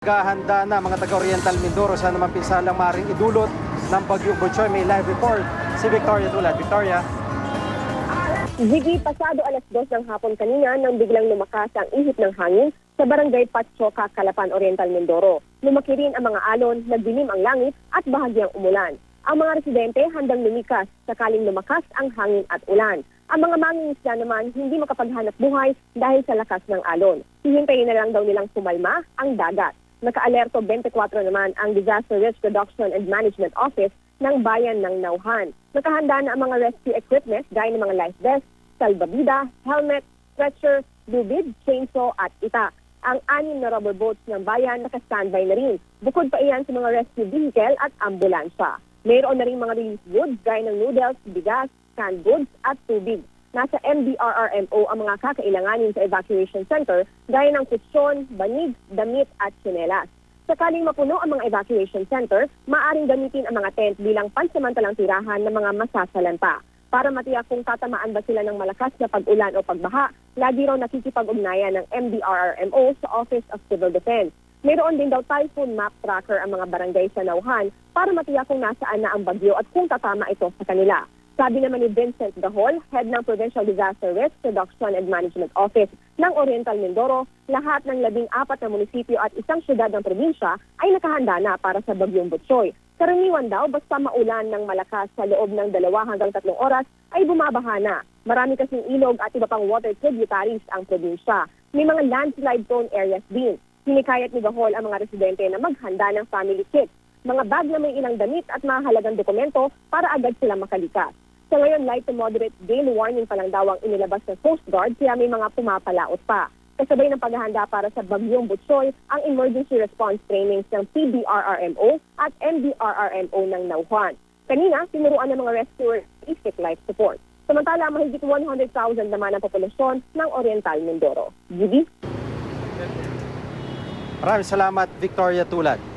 Handa na mga taga-Oriental Mindoro sa naman pinsalang maaaring idulot ng Bagyong Butchoy. May live report si Victoria Tulad. Victoria. Ziggy, pasado alas 2 ng hapon kanina nang biglang lumakas ang ihip ng hangin sa barangay Patsoca, Calapan, Oriental Mindoro. Lumaki rin ang mga alon, nagdilim ang langit at bahagyang umulan. Ang mga residente handang lumikas sakaling lumakas ang hangin at ulan. Ang mga mangingisda naman hindi makapaghanap buhay dahil sa lakas ng alon. Hihintayin na lang daw nilang sumalma ang dagat. Naka-alerto 24 naman ang Disaster Risk Reduction and Management Office ng bayan ng Nauhan. Nakahanda na ang mga rescue equipment gaya ng mga life vest, salbabida, helmet, stretcher, lubid, chainsaw at itak. Ang 6 na rubber boats ng bayan naka-standby na rin. Bukod pa iyan sa mga rescue vehicle at ambulansya. Mayroon na rin mga relief goods gaya ng noodles, bigas, canned goods at tubig. Nasa MDRRMO ang mga kakailanganin sa evacuation center gaya ng kutsyon, banig, damit at tsinelas. Sakaling mapuno ang mga evacuation center, maaaring gamitin ang mga tent bilang pansamantalang tirahan ng mga masasalanta. Para matiyak kung tatamaan ba sila ng malakas na pag-ulan o pagbaha, lagi raw nakikipag-ugnayan ng MDRRMO sa Office of Civil Defense. Mayroon din daw typhoon map tracker ang mga barangay sa Nauhan para matiyak kung nasaan na ang bagyo at kung tatama ito sa kanila. Sabi naman ni Vincent Gahol, head ng Provincial Disaster Risk Reduction and Management Office ng Oriental Mindoro, lahat ng 14 na munisipyo at isang syudad ng probinsya ay nakahanda na para sa Bagyong Butchoy. Karaniwan daw, basta maulan ng malakas sa loob ng 2 hanggang 3 oras ay bumabaha na. Marami kasing ilog at iba pang water tributaries ang probinsya. May mga landslide-prone areas din. Hinikayat ni Gahol ang mga residente na maghanda ng family kit, mga bag na may ilang damit at mahalagang dokumento para agad sila makalikas. Sa ngayon, light to moderate gale warning pa lang daw ang inilabas ng Coast Guard kaya may mga pumapalaot pa. Kasabay ng paghahanda para sa Bagyong Butchoy ang emergency response trainings ng PDRRMO at MDRRMO ng Nauhan. Kanina, tinuruan ng mga rescuers basic life support. Samantala, mahigit 100,000 naman ang populasyon ng Oriental Mindoro. Gigi? Maraming salamat, Victoria Tulad.